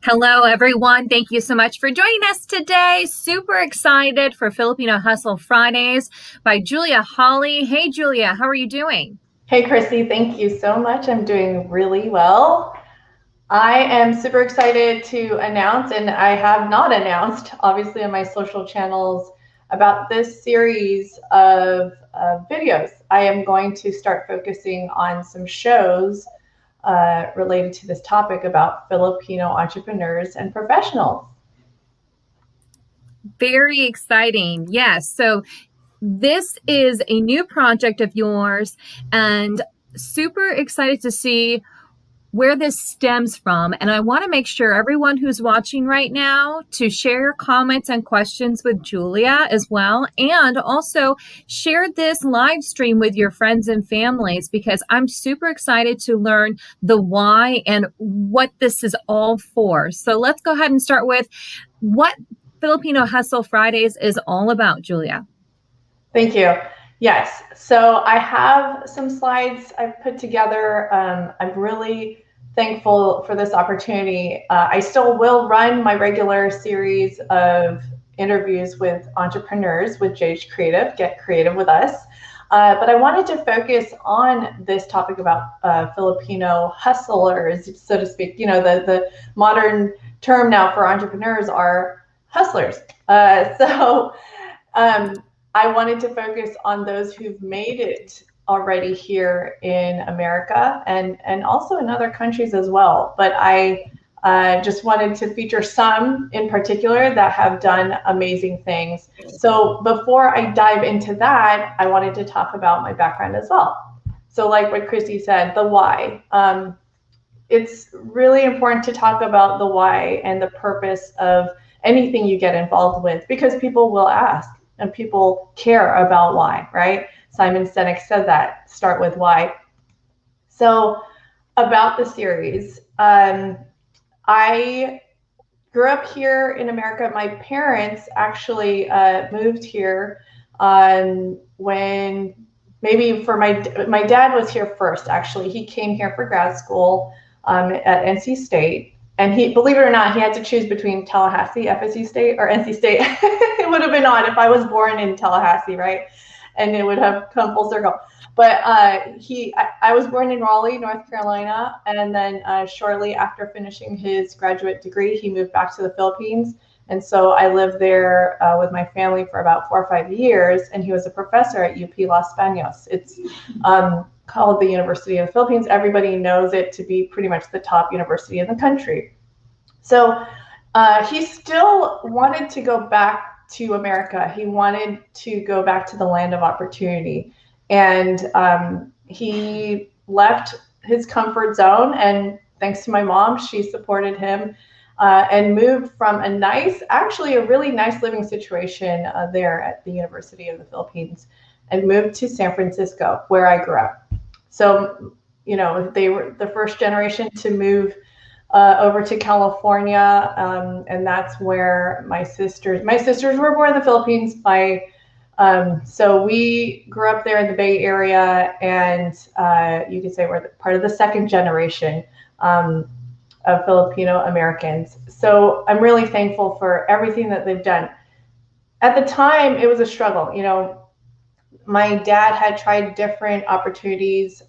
Hello, everyone. Thank you so much for joining us today. Super excited for Filipino Hustle Fridays by Julia Holly. Hey, Julia, how are you doing? Hey, Chrissy, thank you so much. I'm doing really well. I am super excited to announce, and I have not announced, obviously, on my social channels about this series of videos. I am going to start focusing on some shows related to this topic about Filipino entrepreneurs and professionals. Very exciting. Yes. So this is a new project of yours, and super excited to see where this stems from. And I want to make sure everyone who's watching right now to share your comments and questions with Julia as well. And also share this live stream with your friends and families, because I'm super excited to learn the why and what this is all for. So let's go ahead and start with what Filipino Hustle Fridays is all about, Julia. Thank you. Yes, so I have some slides I've put together. I'm really thankful for this opportunity. I still will run my regular series of interviews with entrepreneurs with JH Creative, Get Creative with Us. But I wanted to focus on this topic about Filipino hustlers, so to speak. You know, the modern term now for entrepreneurs are hustlers. I wanted to focus on those who've made it already here in America and also in other countries as well. But I just wanted to feature some in particular that have done amazing things. So before I dive into that, I wanted to talk about my background as well. So like what Chrissy said, the why. It's really important to talk about the why and the purpose of anything you get involved with, because people will ask. And people care about why, right? Simon Sinek said that, start with why. So about the series, I grew up here in America. My parents actually moved here when maybe for my dad was here first, actually. He came here for grad school at NC State. And he, believe it or not, he had to choose between Tallahassee, FSU State, or NC State. It would have been odd if I was born in Tallahassee, right? And it would have come full circle. But I was born in Raleigh, North Carolina, and then shortly after finishing his graduate degree, he moved back to the Philippines. And so I lived there with my family for about 4 or 5 years, and he was a professor at UP Los Baños. It's called the University of the Philippines. Everybody knows it to be pretty much the top university in the country. So he still wanted to go back to America. He wanted to go back to the land of opportunity. And he left his comfort zone, and thanks to my mom, she supported him and moved from actually a really nice living situation there at the University of the Philippines, and moved to San Francisco, where I grew up. So, you know, they were the first generation to move over to California, and that's where my sisters were born in the Philippines. So we grew up there in the Bay Area, and you could say we're part of the second generation of Filipino Americans. So I'm really thankful for everything that they've done. At the time, it was a struggle. You know, my dad had tried different opportunities.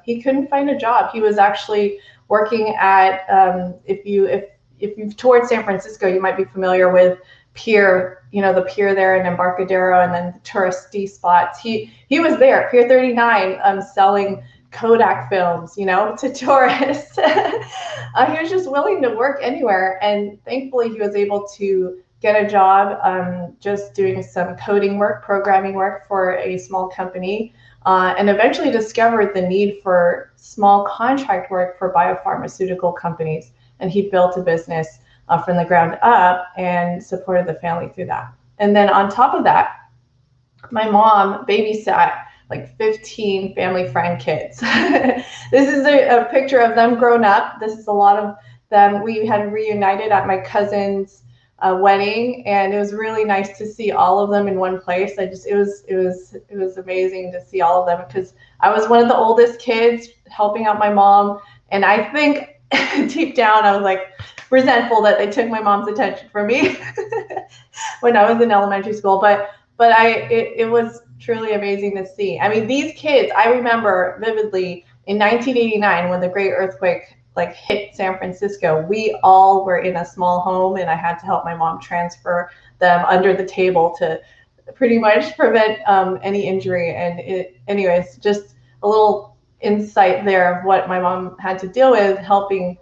He couldn't find a job. He was actually working at, if you've toured San Francisco, you might be familiar with Pier, you know, the pier there in Embarcadero, and then the touristy spots. He was there, Pier 39, selling Kodak films, you know, to tourists. He was just willing to work anywhere, and thankfully he was able to get a job just doing some coding work, programming work for a small company, and eventually discovered the need for small contract work for biopharmaceutical companies. And he built a business from the ground up and supported the family through that. And then on top of that, my mom babysat like 15 family friend kids. This is a picture of them grown up. This is a lot of them. We had reunited at my cousin's wedding, and it was really nice to see all of them in one place. It was amazing to see all of them, because I was one of the oldest kids helping out my mom, and I think deep down I was like, resentful that they took my mom's attention from me when I was in elementary school. But it was truly amazing to see. I mean, these kids, I remember vividly in 1989 when the great earthquake like hit San Francisco, we all were in a small home, and I had to help my mom transfer them under the table to pretty much prevent any injury. And anyways, just a little insight there of what my mom had to deal with, helping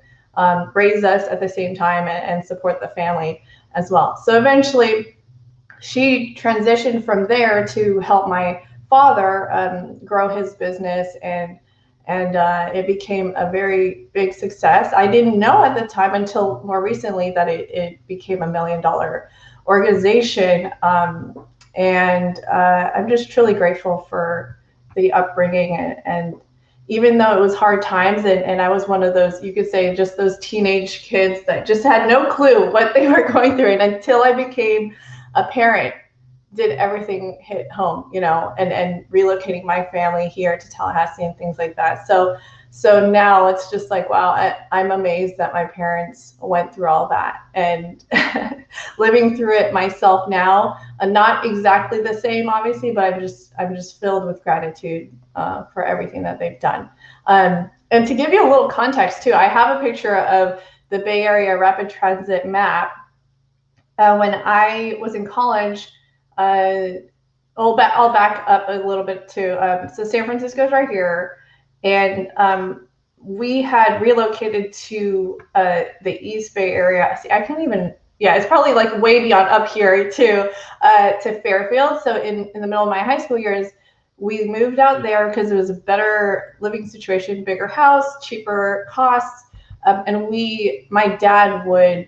raise us at the same time and support the family as well. So eventually she transitioned from there to help my father grow his business, and it became a very big success. I didn't know at the time until more recently that it became $1 million organization. And I'm just truly grateful for the upbringing. And even though it was hard times, and I was one of those, you could say, just those teenage kids that just had no clue what they were going through. And until I became a parent, did everything hit home, you know, and relocating my family here to Tallahassee and things like that. So now it's just like, wow, I'm amazed that my parents went through all that, and living through it myself now, not exactly the same, obviously, but I'm just filled with gratitude for everything that they've done. And to give you a little context too, I have a picture of the Bay Area rapid transit map. When I was in college, I'll back up a little bit too. So San Francisco's right here, and we had relocated to the East Bay area. See, I can't even. Yeah, it's probably like way beyond up here to Fairfield. So in the middle of my high school years, we moved out there because it was a better living situation, bigger house, cheaper costs, and my dad would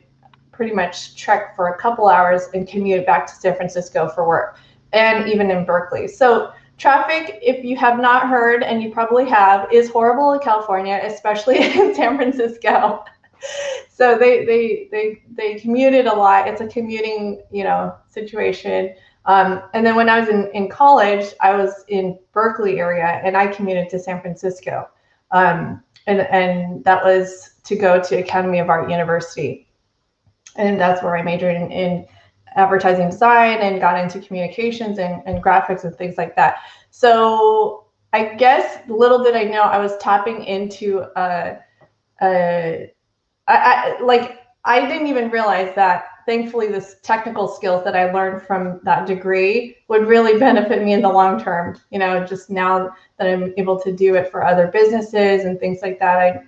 pretty much trek for a couple hours and commute back to San Francisco for work, and even in Berkeley. So traffic, if you have not heard, and you probably have, is horrible in California, especially in San Francisco. So they commuted a lot. It's a commuting, situation. And then when I was in college, I was in Berkeley area, and I commuted to San Francisco. And that was to go to Academy of Art University. And that's where I majored in advertising design and got into communications and graphics and things like that. So I guess little did I know I was tapping into I didn't even realize that, thankfully, this technical skills that I learned from that degree would really benefit me in the long term. Just now that I'm able to do it for other businesses and things like that,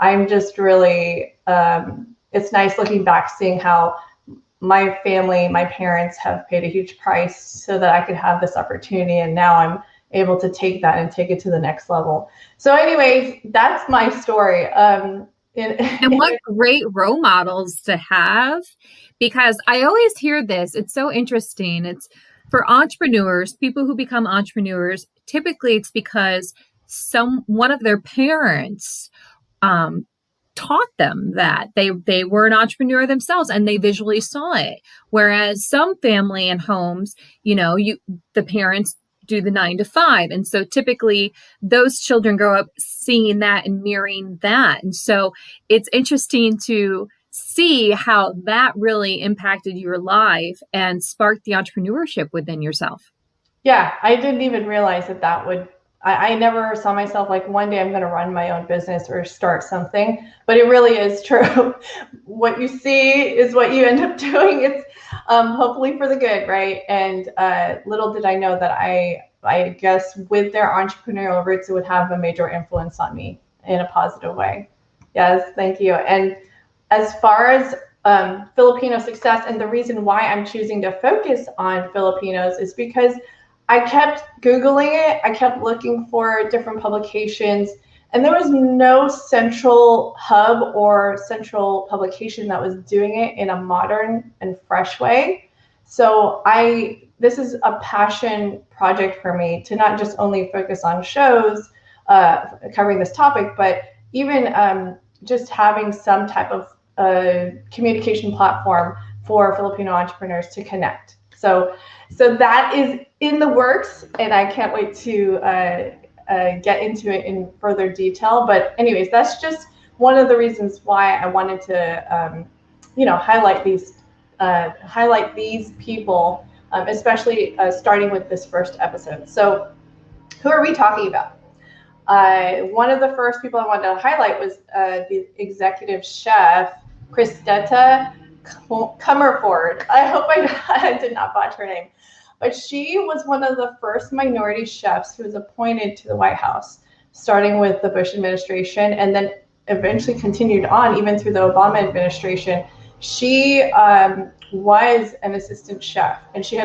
I'm just really, it's nice looking back, seeing how my family, my parents have paid a huge price so that I could have this opportunity. And now I'm able to take that and take it to the next level. So anyways, that's my story. And what great role models to have, because I always hear this. It's so interesting. It's for entrepreneurs, people who become entrepreneurs. Typically, it's because one of their parents taught them that they were an entrepreneur themselves, and they visually saw it. Whereas some family and homes, the parents do the 9 to 5. And so typically those children grow up seeing that and mirroring that. And so it's interesting to see how that really impacted your life and sparked the entrepreneurship within yourself. Yeah, I didn't even realize that would, I never saw myself like one day I'm going to run my own business or start something, but it really is true. What you see is what you end up doing. It's hopefully for the good, right? And little did I know that I guess with their entrepreneurial roots, it would have a major influence on me in a positive way. Yes, thank you. And as far as Filipino success, and the reason why I'm choosing to focus on Filipinos is because I kept Googling it. I kept looking for different publications, and there was no central hub or central publication that was doing it in a modern and fresh way. So this is a passion project for me to not just only focus on shows covering this topic, but even just having some type of communication platform for Filipino entrepreneurs to connect. So that is in the works, and I can't wait to get into it in further detail. But anyways, that's just one of the reasons why I wanted to highlight these people, especially starting with this first episode. So who are we talking about? One of the first people I wanted to highlight was the executive chef, Cris Comerford. I hope I did not botch her name. But she was one of the first minority chefs who was appointed to the White House, starting with the Bush administration and then eventually continued on even through the Obama administration. She was an assistant chef, and she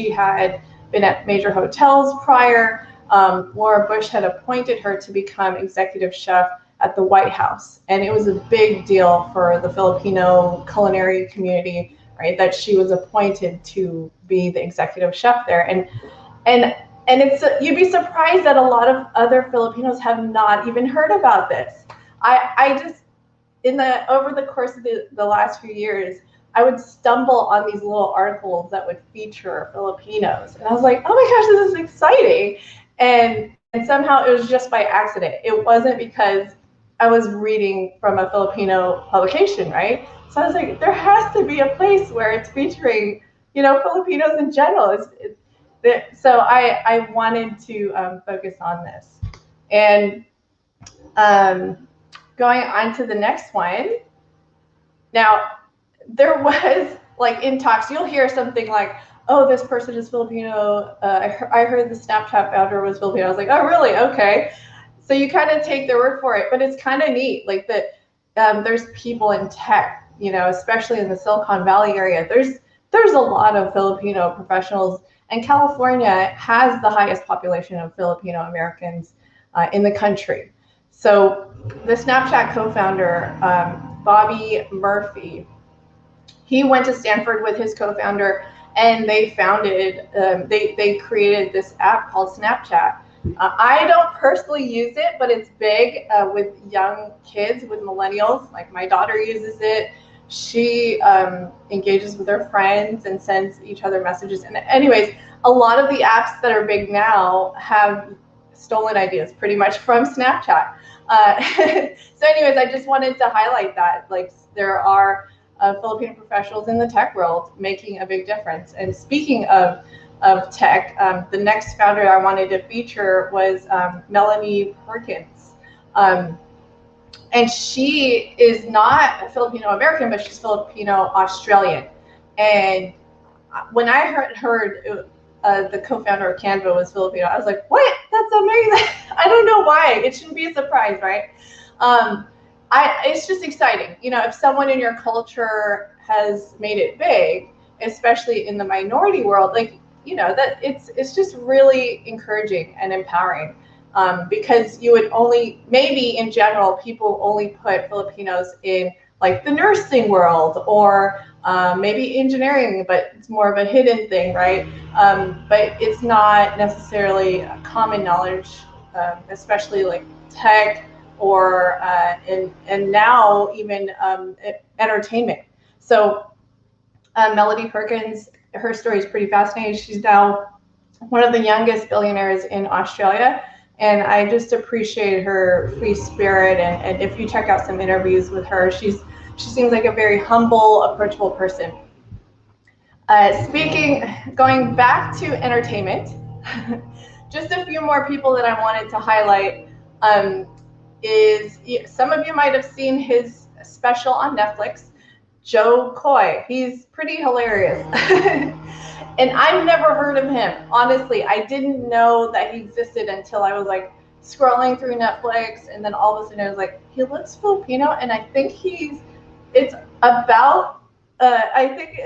had been at major hotels prior. Laura Bush had appointed her to become executive chef at the White House, and it was a big deal for the Filipino culinary community, right, that she was appointed to be the executive chef there. And it's you'd be surprised that a lot of other Filipinos have not even heard about this. I just over the course of the last few years, I would stumble on these little articles that would feature Filipinos, and I was like, oh my gosh, this is exciting. And somehow it was just by accident. It wasn't because I was reading from a Filipino publication, right? So I was like, there has to be a place where it's featuring, Filipinos in general. So I wanted to focus on this. And going on to the next one. Now, there was, like, in talks, you'll hear something like, oh, this person is Filipino. I heard the Snapchat founder was Filipino. I was like, oh, really? Okay. So you kind of take their word for it, but it's kind of neat. Like there's people in tech, especially in the Silicon Valley area. There's a lot of Filipino professionals, and California has the highest population of Filipino Americans in the country. So the Snapchat co-founder, Bobby Murphy, he went to Stanford with his co-founder, and they they created this app called Snapchat. I don't personally use it, but it's big with young kids, with millennials. Like my daughter uses it. She engages with her friends and sends each other messages. And anyways, a lot of the apps that are big now have stolen ideas pretty much from Snapchat. So anyways, I just wanted to highlight that. Like there are Filipino professionals in the tech world making a big difference. And speaking of tech, the next founder I wanted to feature was Melanie Perkins. And she is not Filipino American, but she's Filipino Australian. And when I heard the co-founder of Canva was Filipino, I was like, what? That's amazing. I don't know why. It shouldn't be a surprise, right? It's just exciting. If someone in your culture has made it big, especially in the minority world, like, that it's just really encouraging and empowering, because you would maybe in general, people only put Filipinos in like the nursing world or maybe engineering, but it's more of a hidden thing, right? But it's not necessarily common knowledge, especially like tech or and now even entertainment. So Melanie Perkins, her story is pretty fascinating. She's now one of the youngest billionaires in Australia, and I just appreciate her free spirit. And if you check out some interviews with her, she seems like a very humble, approachable person. Going back to entertainment, just a few more people that I wanted to highlight. Is some of you might have seen his special on Netflix, Jo Koy. He's pretty hilarious. And I've never heard of him. Honestly, I didn't know that he existed until I was like scrolling through Netflix, and then all of a sudden I was like, he looks Filipino, and I think it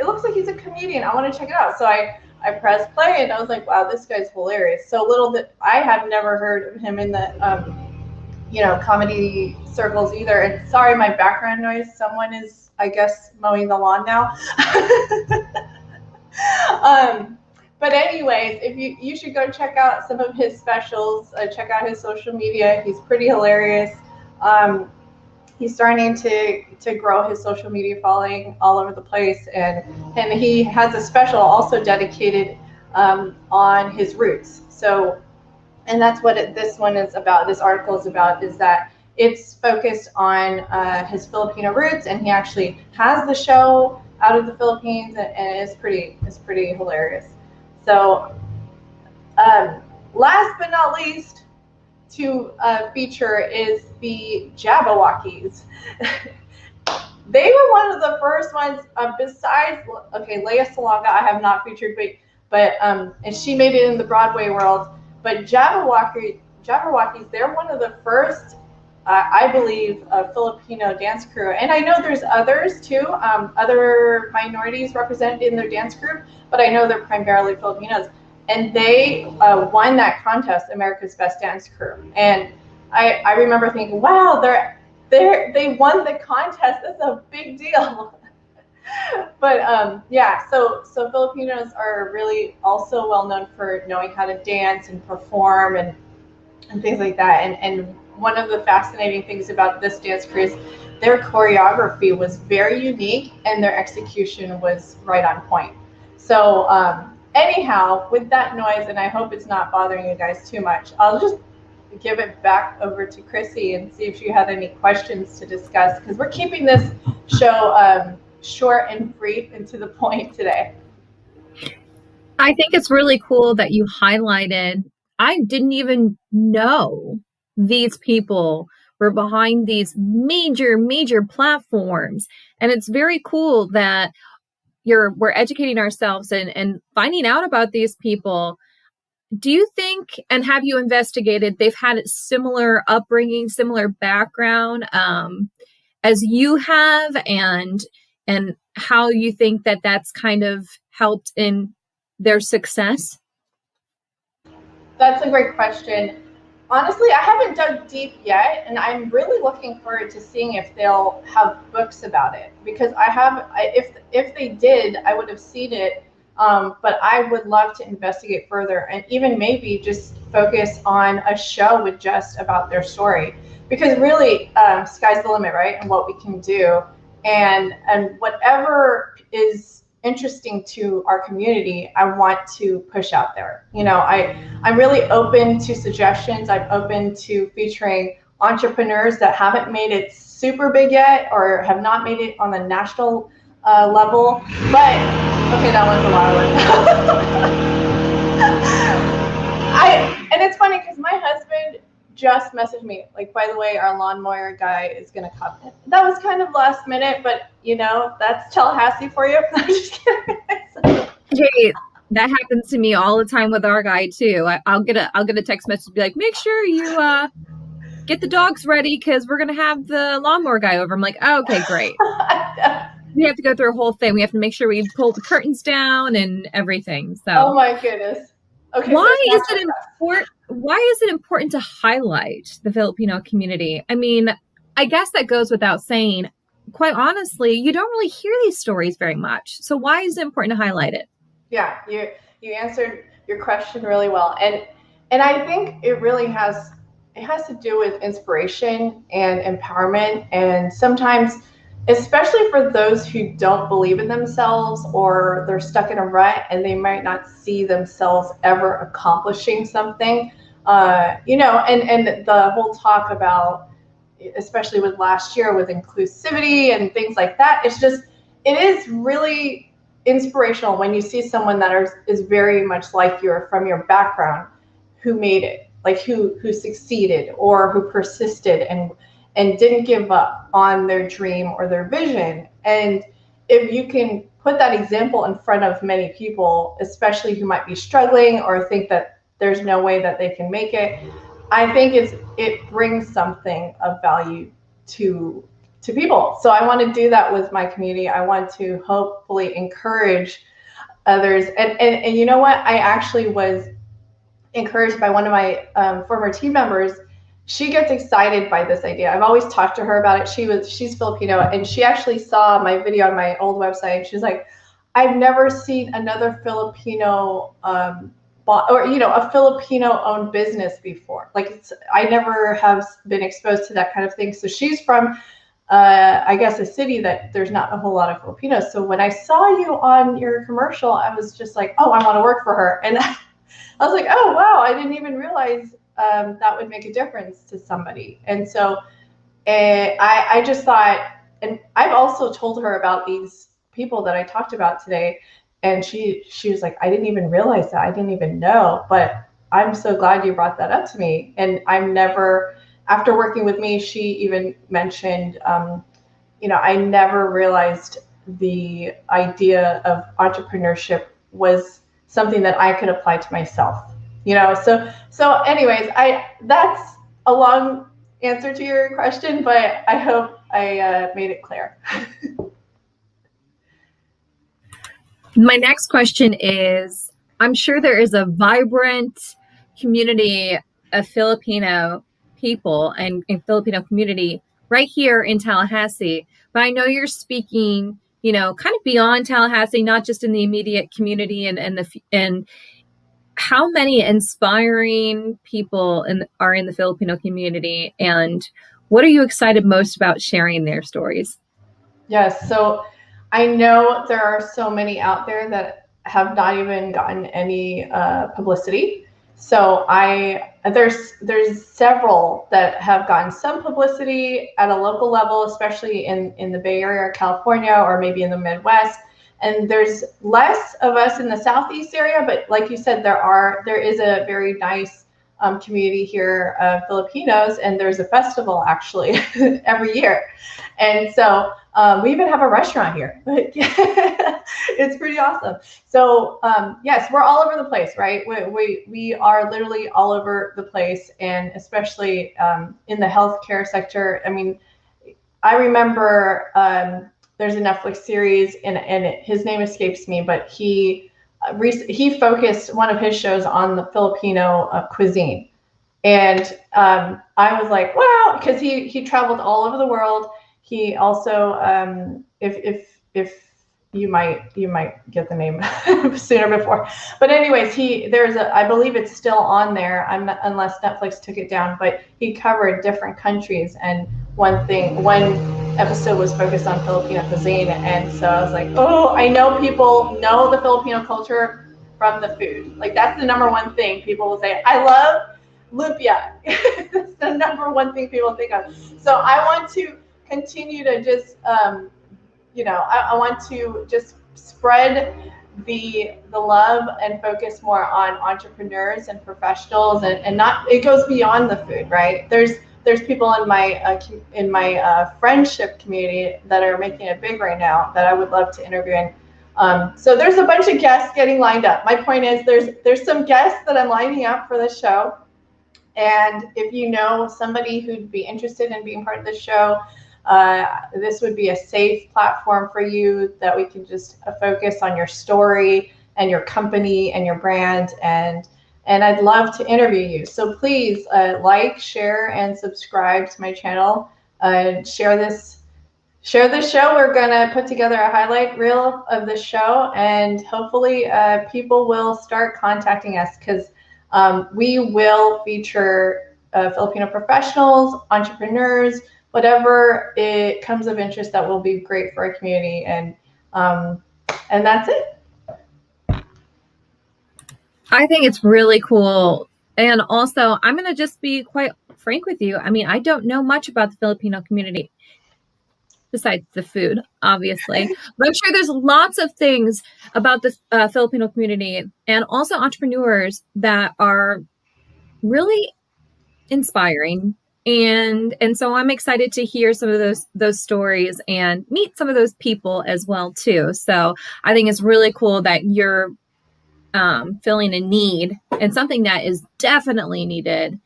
looks like he's a comedian. I want to check it out. So I pressed play, and I was like, wow, this guy's hilarious. So little that I have never heard of him in the comedy circles either. And sorry, my background noise. Someone is, I guess, mowing the lawn now. But anyways, if you should go check out some of his specials. Check out his social media. He's pretty hilarious. He's starting to grow his social media following all over the place, and he has a special also dedicated on his roots. So, and that's what this one is about. This article is about, is that it's focused on his Filipino roots, and he actually has the show out of the Philippines, and it's pretty hilarious. So last but not least to feature is the JabbAwockeez. They were one of the first ones, besides, okay, Leia Salonga I have not featured, but and she made it in the Broadway world. But JabbAwockeez, they're one of the first, I believe, Filipino dance crew. And I know there's others too, other minorities represented in their dance group, but I know they're primarily Filipinos. And they won that contest, America's Best Dance Crew. And I remember thinking, wow, they won the contest. That's a big deal. But yeah, so Filipinos are really also well known for knowing how to dance and perform and things like that. And one of the fascinating things about this dance crew is their choreography was very unique and their execution was right on point. So anyhow, with that noise, and I hope it's not bothering you guys too much, I'll just give it back over to Chrissy and see if you had any questions to discuss, because we're keeping this show short and brief and to the point today. I think it's really cool that you highlighted, I didn't even know these people were behind these major platforms. And it's very cool that we're educating ourselves and finding out about these people. Do you think, and have you investigated, they've had a similar upbringing, similar background as you have, and how you think that that's kind of helped in their success? That's a great question. Honestly, I haven't dug deep yet, and I'm really looking forward to seeing if they'll have books about it, because if they did, I would have seen it. But I would love to investigate further and even maybe just focus on a show with just about their story, because really, sky's the limit, right? And what we can do, and whatever is interesting to our community, I want to push out there. You know, I'm really open to suggestions. I'm open to featuring entrepreneurs that haven't made it super big yet or have not made it on the national level. But okay, that one's a lot of and it's funny because my husband just messaged me, like, by the way, our lawnmower guy is gonna come. That was kind of last minute, but you know, that's Tallahassee for you. I'm just kidding. Hey, that happens to me all the time with our guy too. I'll get a text message, be like, make sure you get the dogs ready because we're gonna have the lawnmower guy over. I'm like, oh, okay, great. We have to go through a whole thing. We have to make sure we pull the curtains down and everything. So, oh my goodness. Okay. Why is it important to highlight the Filipino community? I mean, I guess that goes without saying. Quite honestly, you don't really hear these stories very much. So why is it important to highlight it? Yeah, you answered your question really well. And I think it really has to do with inspiration and empowerment. And sometimes, especially for those who don't believe in themselves, or they're stuck in a rut and they might not see themselves ever accomplishing something, you know, and the whole talk about, especially with last year with inclusivity and things like that, it is really inspirational when you see someone that is very much like you or from your background who made it, like who succeeded or who persisted and didn't give up on their dream or their vision. And if you can put that example in front of many people, especially who might be struggling or think that there's no way that they can make it, I think it brings something of value to people. So I want to do that with my community. I want to hopefully encourage others. And you know what? I actually was encouraged by one of my former team members. She gets excited by this idea. I've always talked to her about it. She's Filipino, and she actually saw my video on my old website, and she's like, I've never seen another Filipino or, you know, a Filipino-owned business before. Like, I never have been exposed to that kind of thing. So she's from, I guess, a city that there's not a whole lot of Filipinos. So when I saw you on your commercial, I was just like, oh, I want to work for her. And I was like, oh, wow, I didn't even realize that would make a difference to somebody. And so And I just thought, and I've also told her about these people that I talked about today, and she was like, I didn't even realize that. I didn't even know. But I'm so glad you brought that up to me. And I'm never, after working with me, she even mentioned, I never realized the idea of entrepreneurship was something that I could apply to myself. So anyways, that's a long answer to your question, but I hope I made it clear. My next question is, I'm sure there is a vibrant community of Filipino people and Filipino community right here in Tallahassee, but I know you're speaking, kind of beyond Tallahassee, not just in the immediate community and how many inspiring people are in the Filipino community, and what are you excited most about sharing their stories? Yes, so I know there are so many out there that have not even gotten any publicity. So there's several that have gotten some publicity at a local level, especially in the Bay Area or California, or maybe in the Midwest. And there's less of us in the Southeast area, but like you said, there is a very nice community here of Filipinos, and there's a festival actually every year. And so we even have a restaurant here. It's pretty awesome. So yes, we're all over the place, right? We are literally all over the place, and especially in the healthcare sector. I mean, I remember there's a Netflix series, and his name escapes me, but he focused one of his shows on the Filipino cuisine. And I was like, wow, because he traveled all over the world. He also, if you might get the name sooner before, but anyways, I believe it's still on there. Unless Netflix took it down, but he covered different countries, and one episode was focused on Filipino cuisine, and so I was like, oh, I know people know the Filipino culture from the food. Like, that's the number one thing people will say. I love lumpia. That's the number one thing people think of. So I want to continue to just, I want to just spread the love and focus more on entrepreneurs and professionals, and not, it goes beyond the food, right? There's people in my friendship community that are making it big right now that I would love to interview. And so there's a bunch of guests getting lined up. My point is, there's some guests that I'm lining up for this show. And if you know somebody who'd be interested in being part of the show, this would be a safe platform for you that we can just focus on your story and your company and your brand. And I'd love to interview you. So please like, share, and subscribe to my channel. Share this show. We're gonna put together a highlight reel of the show, and hopefully people will start contacting us, because we will feature Filipino professionals, entrepreneurs, whatever it comes of interest that will be great for our community. And that's it. I think it's really cool. And also, I'm going to just be quite frank with you. I mean, I don't know much about the Filipino community besides the food, obviously. But I'm sure there's lots of things about the Filipino community and also entrepreneurs that are really inspiring. And so I'm excited to hear some of those stories and meet some of those people as well too. So I think it's really cool that you're filling a need and something that is definitely needed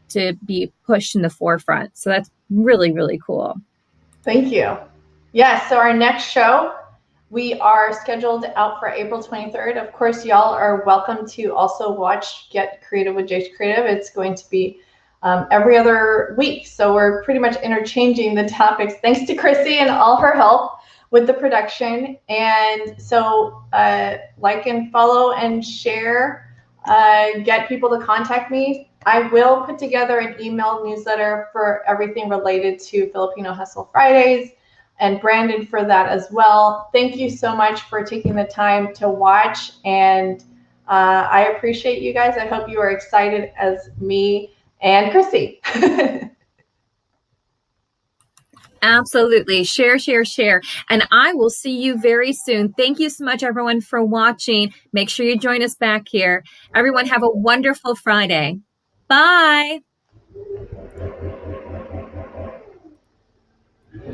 to be pushed in the forefront. So that's really, really cool. Thank you. Yes, so our next show, we are scheduled out for April 23rd. Of course, y'all are welcome to also watch Get Creative with Jace Creative. It's going to be every other week. So we're pretty much interchanging the topics, thanks to Chrissy and all her help with the production. And so like and follow and share, get people to contact me. I will put together an email newsletter for everything related to Filipino Hustle Fridays, and branded for that as well. Thank you so much for taking the time to watch, and I appreciate you guys. I hope you are excited as me and Chrissy. Absolutely. Share, share, share. And I will see you very soon. Thank you so much, everyone, for watching. Make sure you join us back here. Everyone, have a wonderful Friday. Bye.